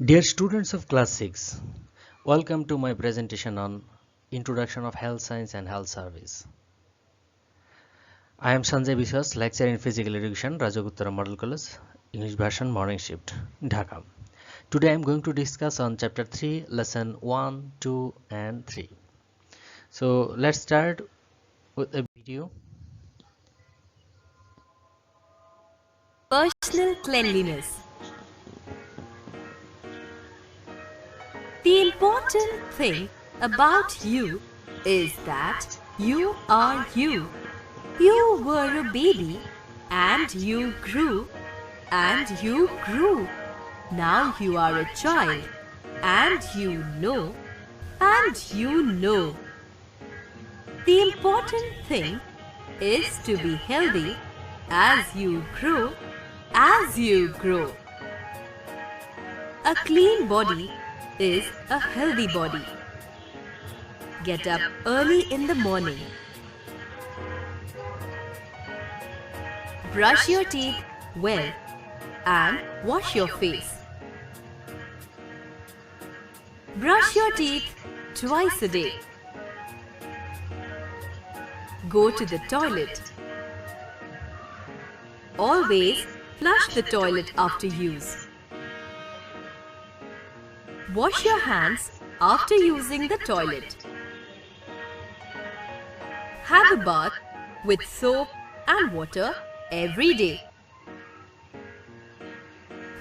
Dear students of class 6, welcome to my presentation on Introduction of Health Science and Health Service. I am Sanjay Biswas, lecturer in Physical Education, Rajaguttara Model College, English version morning shift, Dhaka. Today I am going to discuss on chapter 3, lesson 1, 2 and 3. So let's start with a video. Personal cleanliness. The important thing about you is that you are you. You were a baby and you grew and you grew. Now you are a child and you know and you know. The important thing is to be healthy as you grow, as you grow. A clean body is a healthy body. Get up early in the morning. Brush your teeth well and wash your face. Brush your teeth twice a day. Go to the toilet. Always flush the toilet after use. Wash your hands after using the toilet. Have a bath with soap and water every day.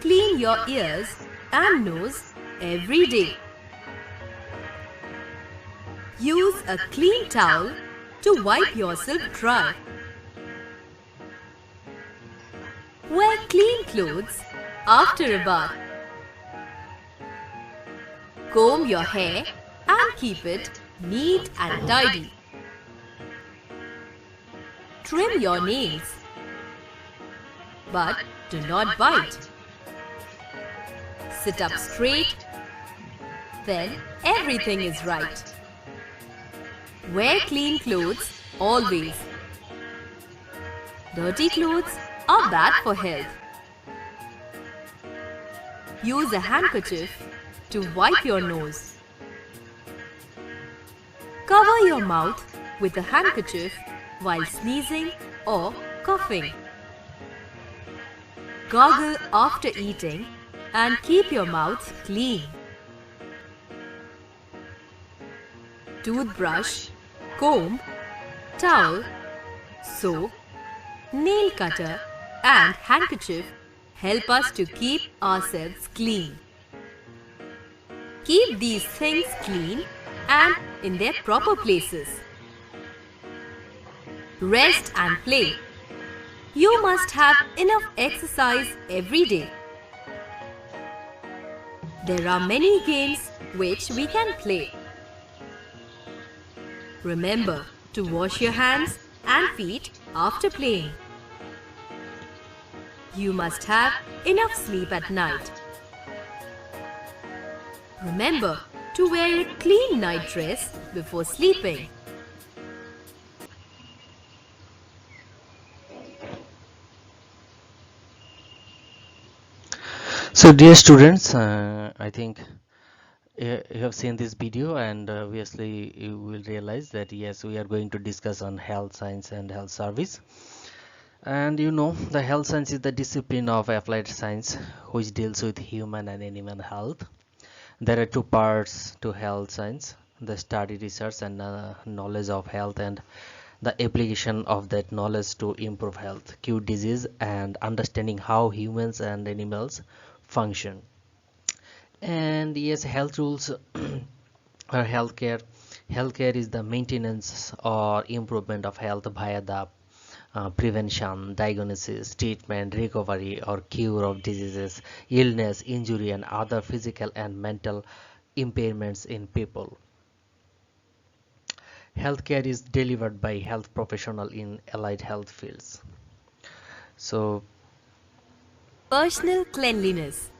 Clean your ears and nose every day. Use a clean towel to wipe yourself dry. Wear clean clothes after a bath. Comb your hair and keep it neat and tidy. Trim your nails, but do not bite. Sit up straight, then everything is right. Wear clean clothes always. Dirty clothes are bad for health. Use a handkerchief to wipe your nose. Cover your mouth with a handkerchief while sneezing or coughing. Gargle after eating and keep your mouth clean. Toothbrush, comb, towel, soap, nail cutter and handkerchief help us to keep ourselves clean. Keep these things clean and in their proper places. Rest and play. You must have enough exercise every day. There are many games which we can play. Remember to wash your hands and feet after playing. You must have enough sleep at night. Remember to wear a clean night dress before sleeping. So dear students, I think you have seen this video and obviously you will realize that yes, we are going to discuss on health science and health service. And you know, the health science is the discipline of applied science which deals with human and animal health. There are two parts to health science: the study, research and knowledge of health, and the application of that knowledge to improve health, cure disease and understanding how humans and animals function. And yes, health rules or healthcare. Healthcare is the maintenance or improvement of health via the prevention, diagnosis, treatment, recovery, or cure of diseases, illness, injury, and other physical and mental impairments in people. Healthcare is delivered by health professional in allied health fields. So, Personal cleanliness.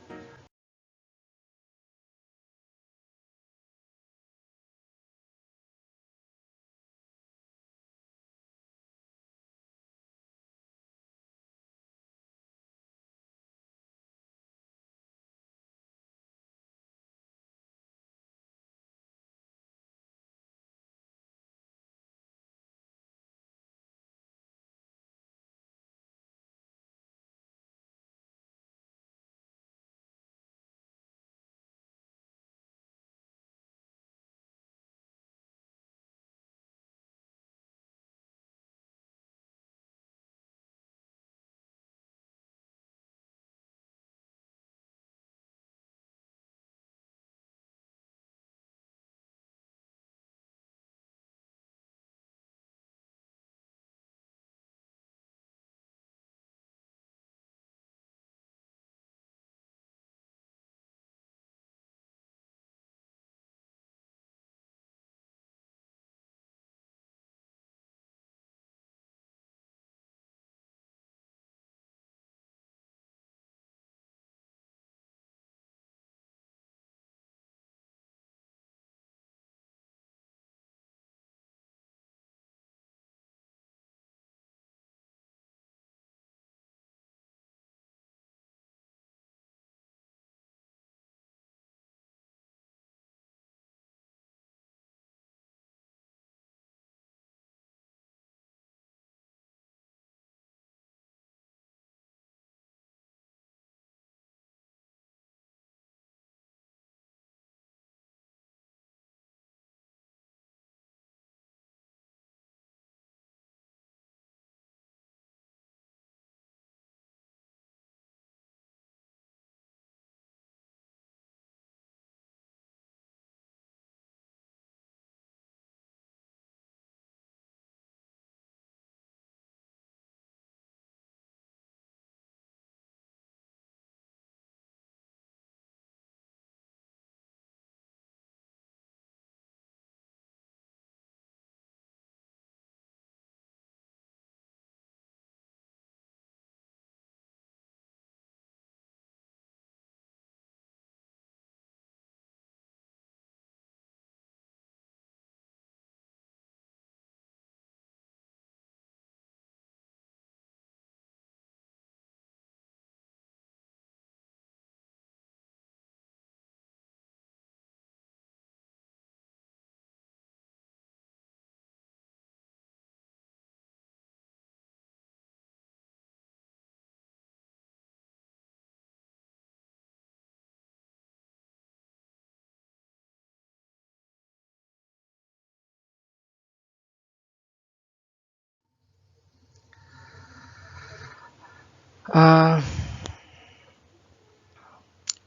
Uh,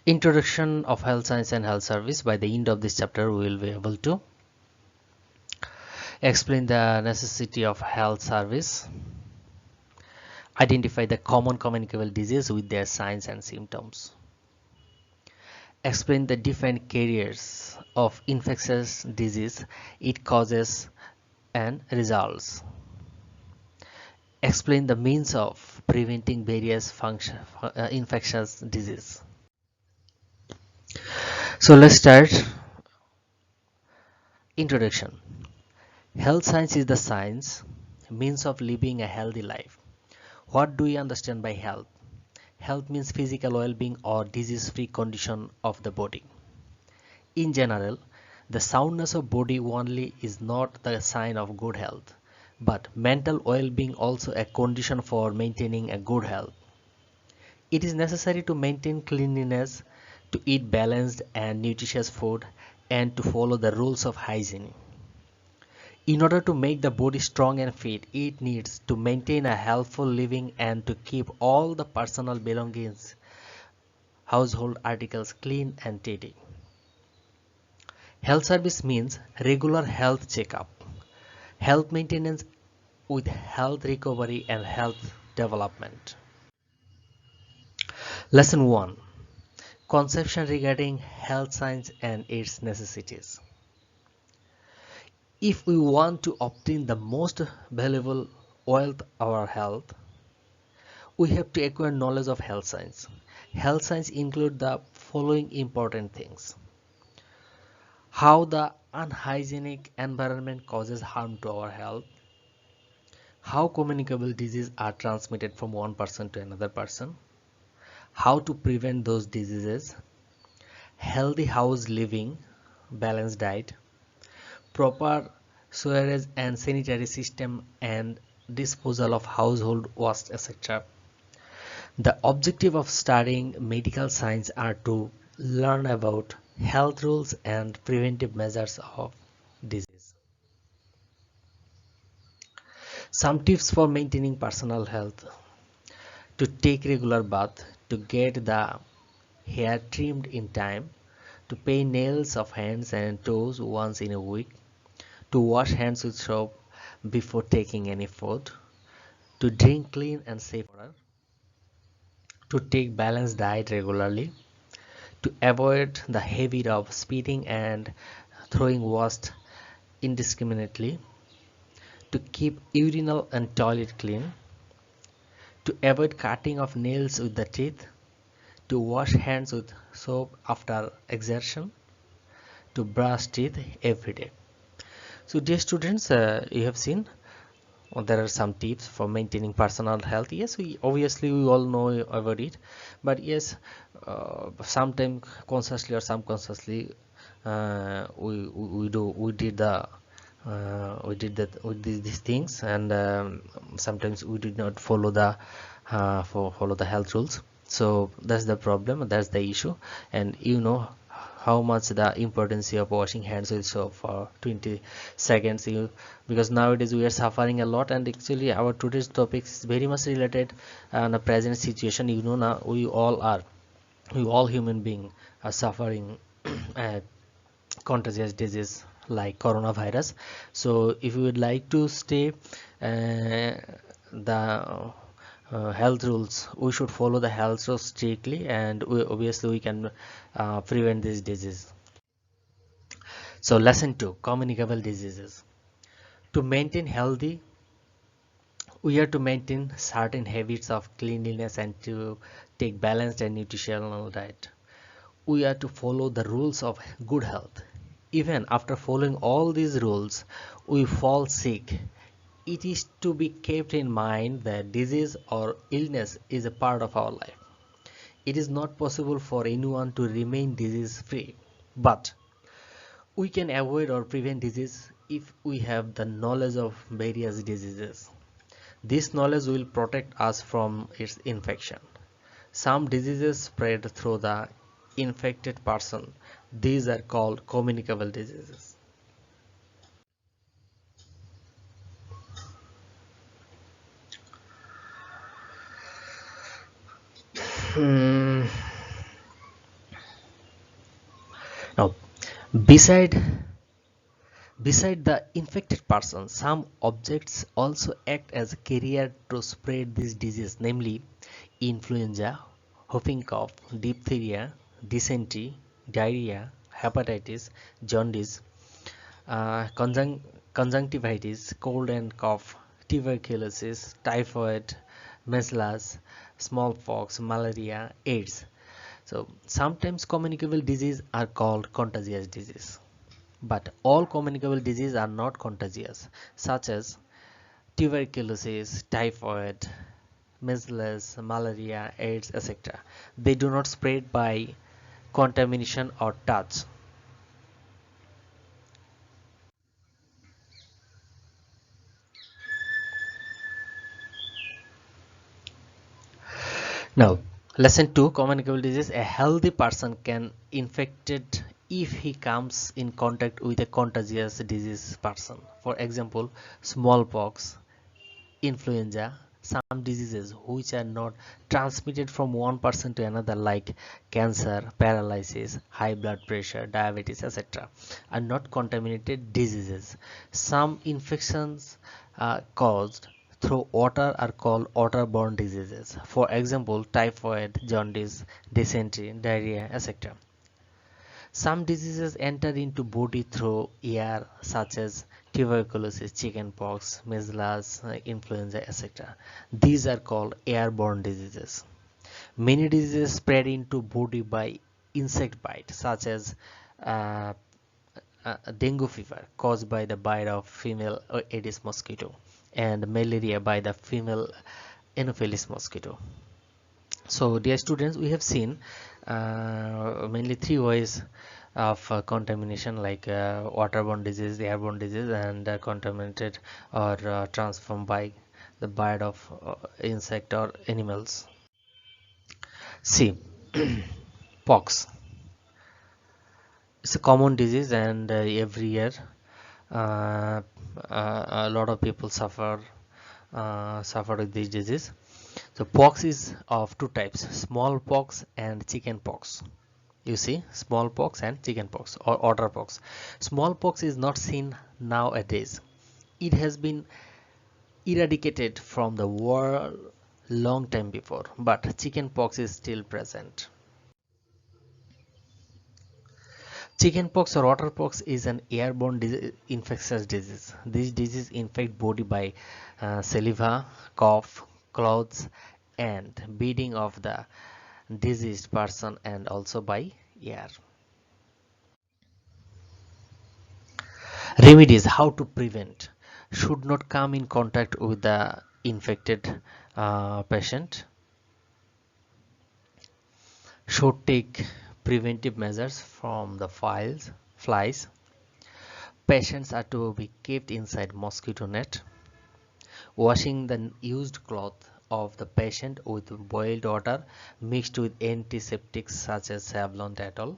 Introduction of health science and health service. By the end of this chapter, we will be able to explain the necessity of health service, identify the common communicable disease with their signs and symptoms, explain the different carriers of infectious disease, its causes and results, explain the means of preventing various infectious disease. So let's start. Introduction. Health science is the science, means of living a healthy life. What do we understand by health? Health means physical well-being or disease-free condition of the body. In general, the soundness of body only is not the sign of good health, but mental well-being also a condition for maintaining a good health. It is necessary to maintain cleanliness, to eat balanced and nutritious food, and to follow the rules of hygiene. In order to make the body strong and fit, it needs to maintain a healthful living and to keep all the personal belongings, household articles clean and tidy. Health service means regular health checkup, health maintenance with health recovery and health development. Lesson 1. Conception regarding health science and its necessities. If we want to obtain the most valuable wealth our health, we have to acquire knowledge of health science. Health science include the following important things: how the unhygienic environment causes harm to our health, how communicable diseases are transmitted from one person to another person, how to prevent those diseases, healthy house living, balanced diet, proper sewerage and sanitary system and disposal of household waste, etc. The objective of studying medical science are to learn about health rules and preventive measures of disease. Some tips for maintaining personal health: to take regular bath, to get the hair trimmed in time, to paint nails of hands and toes once in a week, to wash hands with soap before taking any food, to drink clean and safe water, to take balanced diet regularly, to avoid the habit of spitting and throwing waste indiscriminately, to keep urinal and toilet clean, to avoid cutting of nails with the teeth, to wash hands with soap after exertion, to brush teeth every day. So dear students, you have seen there are some tips for maintaining personal health. Yes, we obviously we all know about it, but yes, sometimes consciously or subconsciously, we did that with these things, and sometimes we did not follow the follow the health rules. So that's the problem, that's the issue. And you know how much the importance of washing hands with soap for 20 seconds, because nowadays we are suffering a lot, and actually our today's topic is very much related on the present situation. Now we all human beings are suffering a contagious disease like coronavirus. So if you would like to stay the health rules, we should follow the health rules strictly, and obviously we can prevent this disease. So lesson 2, communicable diseases. To maintain healthy, we have to maintain certain habits of cleanliness and to take balanced and nutritional diet. We are to follow the rules of good health. Even after following all these rules, we fall sick. It is to be kept in mind that disease or illness is a part of our life. It is not possible for anyone to remain disease free, but we can avoid or prevent disease if we have the knowledge of various diseases. This knowledge will protect us from its infection. Some diseases spread through the infected person. These are called communicable diseases. Now, beside beside the infected person, some objects also act as a carrier to spread this disease, namely influenza, whooping cough, diphtheria, dysentery, diarrhea, hepatitis, jaundice, conjunctivitis, cold and cough, tuberculosis, typhoid, measles, smallpox, malaria, AIDS. So sometimes communicable disease are called contagious disease, but all communicable diseases are not contagious, such as tuberculosis, typhoid, measles, malaria, AIDS, etc. They do not spread by contamination or touch. Now, lesson 2, communicable disease. A healthy person can infected if he comes in contact with a contagious disease person. For example, smallpox, influenza, some diseases which are not transmitted from one person to another, like cancer, paralysis, high blood pressure, diabetes, etc., are not contaminated diseases. Some infections caused through water are called waterborne diseases. For example, typhoid, jaundice, dysentery, diarrhea, etc. Some diseases enter into body through air, such as tuberculosis, chickenpox, measles, influenza, etc. These are called airborne diseases. Many diseases spread into body by insect bite, such as uh, dengue fever caused by the bite of female Aedes mosquito, and malaria by the female Anopheles mosquito. So dear students, we have seen mainly three ways of contamination, like waterborne disease, airborne disease, and contaminated or transformed by the bite of insect or animals. See, pox. It's a common disease, and every year uh, a lot of people suffer with this disease. So pox is of two types: smallpox and chickenpox. You see, smallpox and chickenpox or otterpox. Smallpox is not seen nowadays. It has been eradicated from the world long time before, but chickenpox is still present. Chickenpox or otterpox is an airborne infectious disease. This disease infects body by saliva, cough, clothes, and breathing of the diseased person, and also by air. Remedies: how to prevent: should not come in contact with the infected patient, should take preventive measures from the flies. Patients are to be kept inside mosquito net. Washing the used cloth of the patient with boiled water mixed with antiseptics such as Savlon Dettol.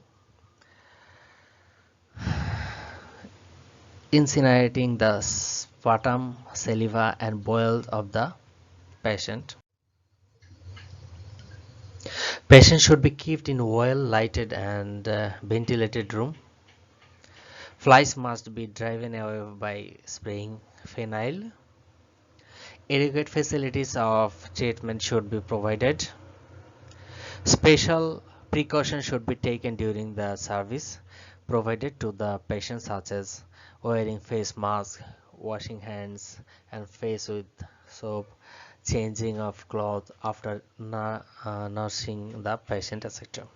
Incinerating the sputum, saliva, and boils of the patient. Patient should be kept in well lighted and ventilated room. Flies must be driven away by spraying phenyl. Adequate facilities of treatment should be provided. Special precautions should be taken during the service provided to the patient, such as wearing face mask, washing hands and face with soap, changing of clothes after nursing the patient, etc.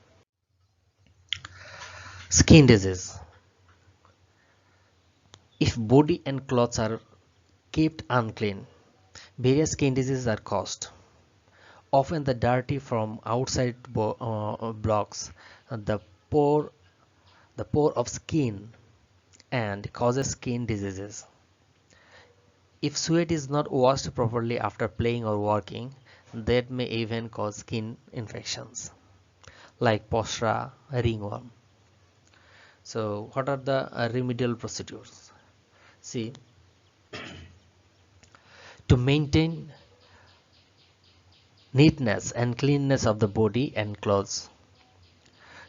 Skin disease: if body and clothes are kept unclean, various skin diseases are caused. Often the dirty from outside blocks the pore the pore of skin and causes skin diseases. If sweat is not washed properly after playing or working, that may even cause skin infections like postra, ringworm. So what are the remedial procedures? See, to maintain Neatness and cleanness of the body and clothes.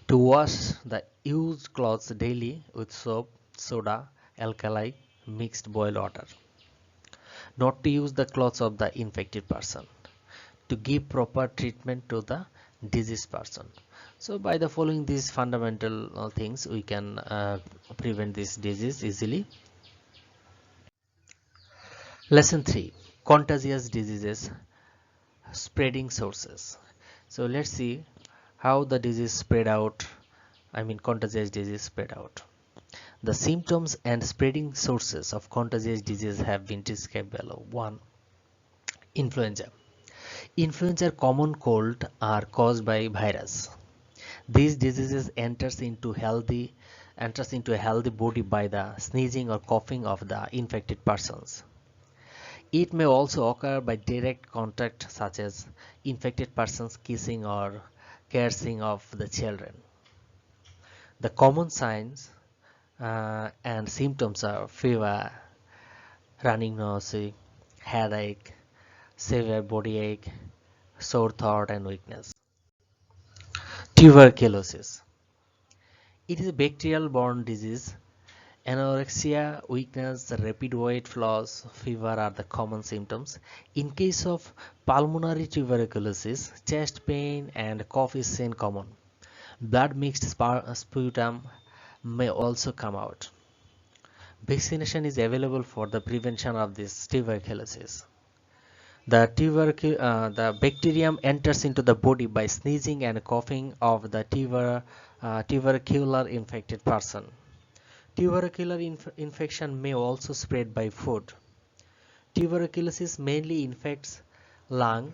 To wash the used clothes daily with soap, soda, alkali, mixed boiled water. Not to use the clothes of the infected person. To give proper treatment to the diseased person. So by the following these fundamental things, we can prevent this disease easily. Lesson 3: Contagious diseases, spreading sources. So let's see how the disease spread out. Contagious disease spread out. The symptoms and spreading sources of contagious disease have been described below. 1. Influenza. Influenza, common cold, are caused by virus. These diseases enters into a healthy body by the sneezing or coughing of the infected persons. It may also occur by direct contact, such as infected persons kissing or caressing of the children. The common signs and symptoms are fever, running nose, headache, severe body ache, sore throat, and weakness. Tuberculosis. It is a bacterial-borne disease. Anorexia, weakness, rapid weight loss, fever are the common symptoms. In case of pulmonary tuberculosis, chest pain and cough is seen common. Blood mixed sputum may also come out. Vaccination is available for the prevention of this tuberculosis. The bacterium enters into the body by sneezing and coughing of the tubercular infected person. Tubercular infection may also spread by food. Tuberculosis mainly infects lung,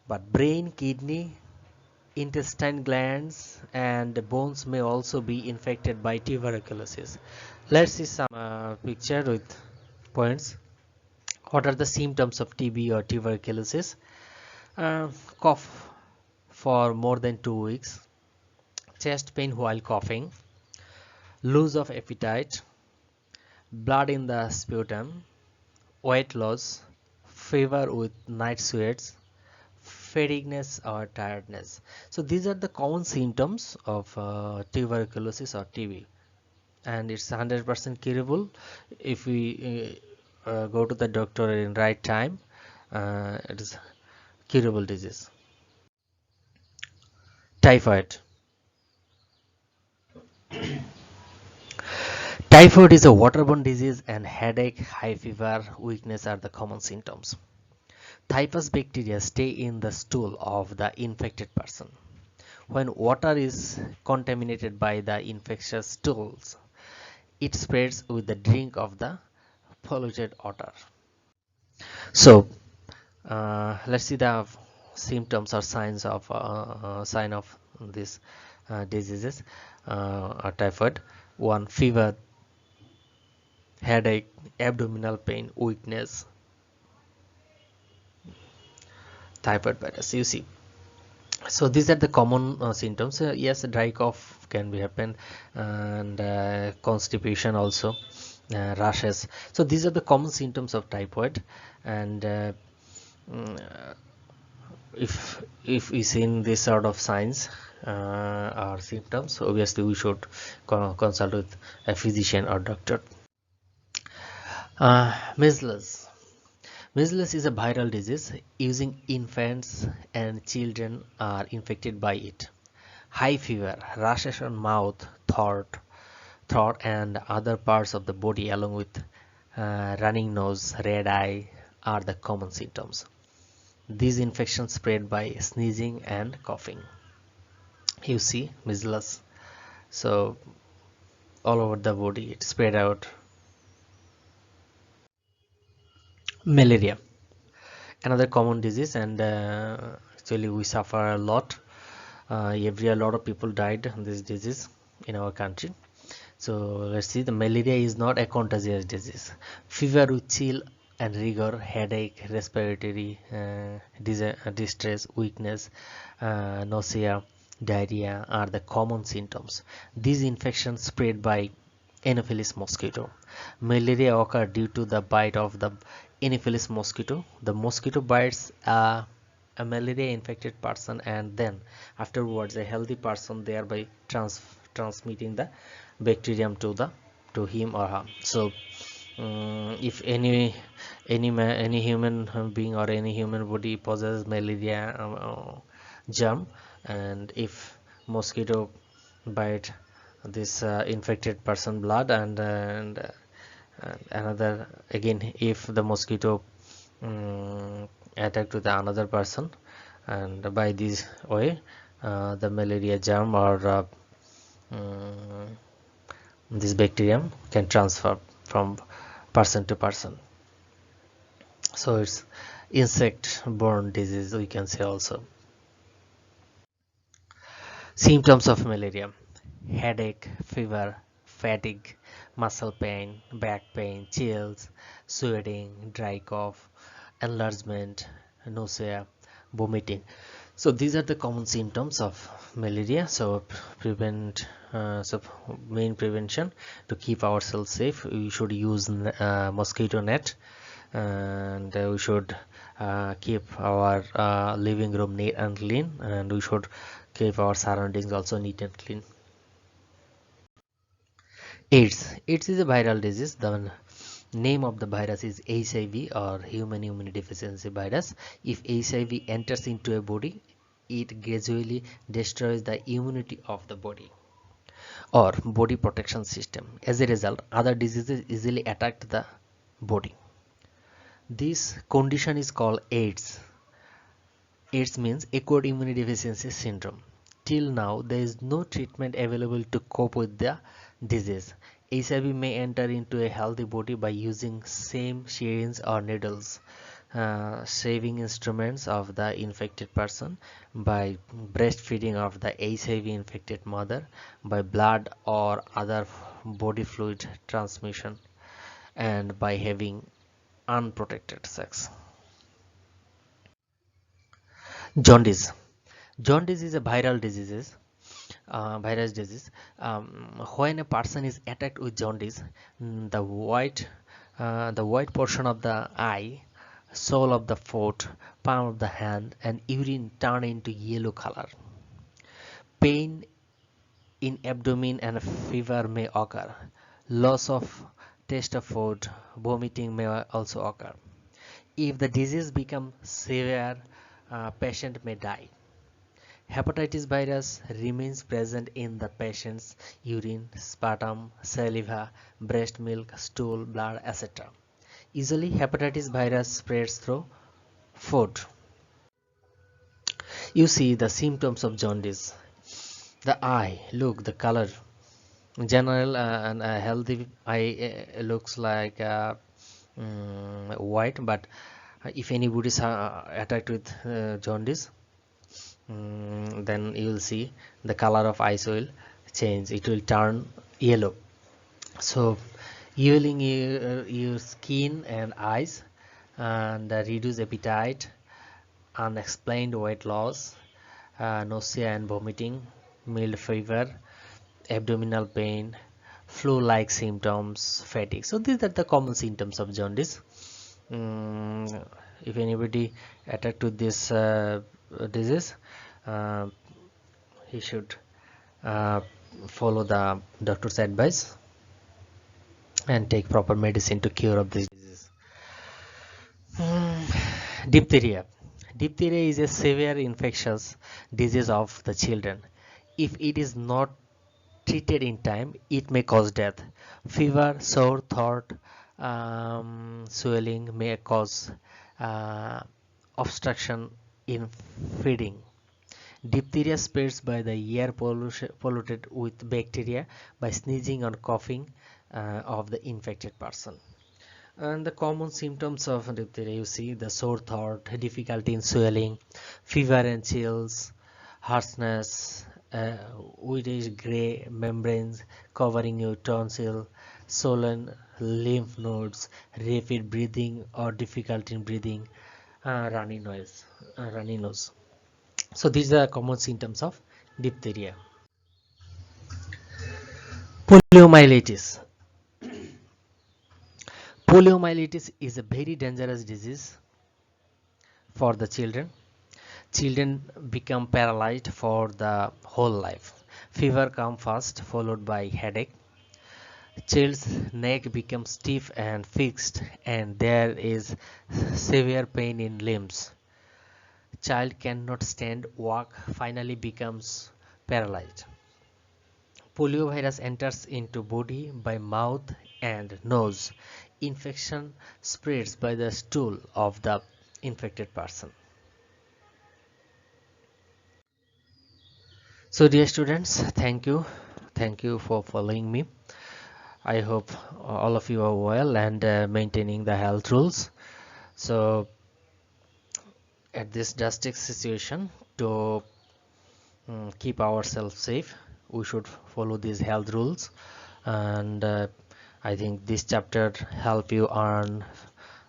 but brain, kidney, intestine glands, and bones may also be infected by tuberculosis. Let's see some picture with points. What are the symptoms of TB or tuberculosis? Cough for more than 2 weeks, chest pain while coughing, loss of appetite, blood in the sputum, weight loss, fever with night sweats, fatigueness or tiredness. So these are the common symptoms of tuberculosis or TB, and it's 100% curable if we go to the doctor in right time. It is curable disease. Typhoid. Typhoid is a waterborne disease, and headache, high fever, weakness are the common symptoms. Typhus bacteria stay in the stool of the infected person. When water is contaminated by the infectious stools, it spreads with the drink of the polluted water. So let's see the symptoms or sign of this diseases. Typhoid. 1. Fever, headache, abdominal pain, weakness. Typhoid virus, you see. So these are the common symptoms. Yes, dry cough can be happen, and constipation also, rashes. So these are the common symptoms of typhoid. And mm, if we seen this sort of signs or symptoms, obviously we should consult with a physician or doctor. Measles. Measles is a viral disease. Using infants and children are infected by it. High fever, rashes on mouth, throat and other parts of the body, along with running nose, red eye are the common symptoms. These infections spread by sneezing and coughing. You see measles. So all over the body it spread out. Malaria, another common disease, and actually we suffer a lot. A lot of people died in this disease in our country. So let's see, the malaria is not a contagious disease. Fever with chill and rigor, headache, respiratory distress, weakness, nausea, diarrhea are the common symptoms. These infections spread by Anopheles mosquito. Malaria occur due to the bite of the Anopheles mosquito. The mosquito bites a malaria infected person, and then afterwards a healthy person, thereby transmitting the bacterium to him or her. So if any human being or any human body possesses malaria germ, and if mosquito bite this infected person blood, and another again, if the mosquito attack to the another person, and by this way the malaria germ or mm, this bacterium can transfer from person to person. So it's insect borne disease, we can say. Also, symptoms of malaria: headache, fever, fatigue, muscle pain, back pain, chills, sweating, dry cough, enlargement, nausea, vomiting. So these are the common symptoms of malaria. So prevent so main prevention: to keep ourselves safe, we should use mosquito net, and we should keep our living room neat and clean, and we should keep our surroundings also neat and clean. AIDS is a viral disease. The name of the virus is HIV, or human immunodeficiency virus. If HIV enters into a body, it gradually destroys the immunity of the body or body protection system. As a result, other diseases easily attack the body. This condition is called AIDS. AIDS means acquired immunodeficiency syndrome. Till now, there is no treatment available to cope with the disease. HIV may enter into a healthy body by using same syringe or needles, saving instruments of the infected person, by breastfeeding of the HIV infected mother, by blood or other body fluid transmission, and by having unprotected sex. Jaundice. Jaundice is a virus disease. When a person is attacked with jaundice, the white portion of the eye, sole of the foot, palm of the hand, and urine turn into yellow color. Pain in abdomen and fever may occur. Loss of taste of food, vomiting may also occur. If the disease becomes severe, patient may die. Hepatitis virus remains present in the patient's urine, sputum, saliva, breast milk, stool, blood, etc. Usually, hepatitis virus spreads through food. You see the symptoms of jaundice. The eye, look, the color. In general, and a healthy eye looks like white, but if anybody is attacked with jaundice, then you will see the color of eyes will change, it will turn yellow. So healing your skin and eyes, and reduce appetite, unexplained weight loss, nausea and vomiting, mild fever, abdominal pain, flu-like symptoms, fatigue. So these are the common symptoms of jaundice. If anybody attacked with this disease, he should follow the doctor's advice and take proper medicine to cure of this disease. Diphtheria. Diphtheria is a severe infectious disease of the children. If it is not treated in time, it may cause death. Fever, sore throat, swelling may cause obstruction in feeding. Diphtheria spreads by the air polluted with bacteria, by sneezing or coughing of the infected person. And the common symptoms of diphtheria, you see the sore throat, difficulty in swelling, fever and chills, harshness, whitish gray membranes covering your tonsil, swollen lymph nodes, rapid breathing or difficulty in breathing, runny nose. So these are common symptoms of diphtheria. Poliomyelitis. Poliomyelitis is a very dangerous disease for the children. Children become paralyzed for the whole life. Fever comes first, followed by headache. Child's neck becomes stiff and fixed, and there is severe pain in limbs. Child cannot stand, walk, finally becomes paralyzed. Poliovirus enters into body by mouth and nose. Infection spreads by the stool of the infected person. So dear students, thank you for following me. I hope all of you are well and maintaining the health rules. So at this drastic situation, to keep ourselves safe, we should follow these health rules. And I think this chapter help you earn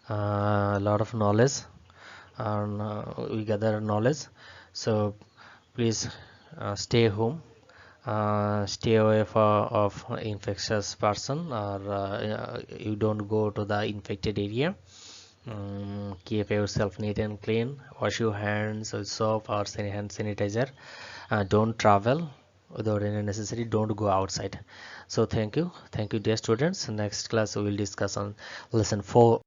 a lot of knowledge, and we gather knowledge. So please stay home, stay away of infectious person, or you don't go to the infected area. Keep yourself neat and clean, wash your hands with soap or hand sanitizer. Don't travel without any necessity, don't go outside. So thank you dear students. Next class we will discuss on lesson 4.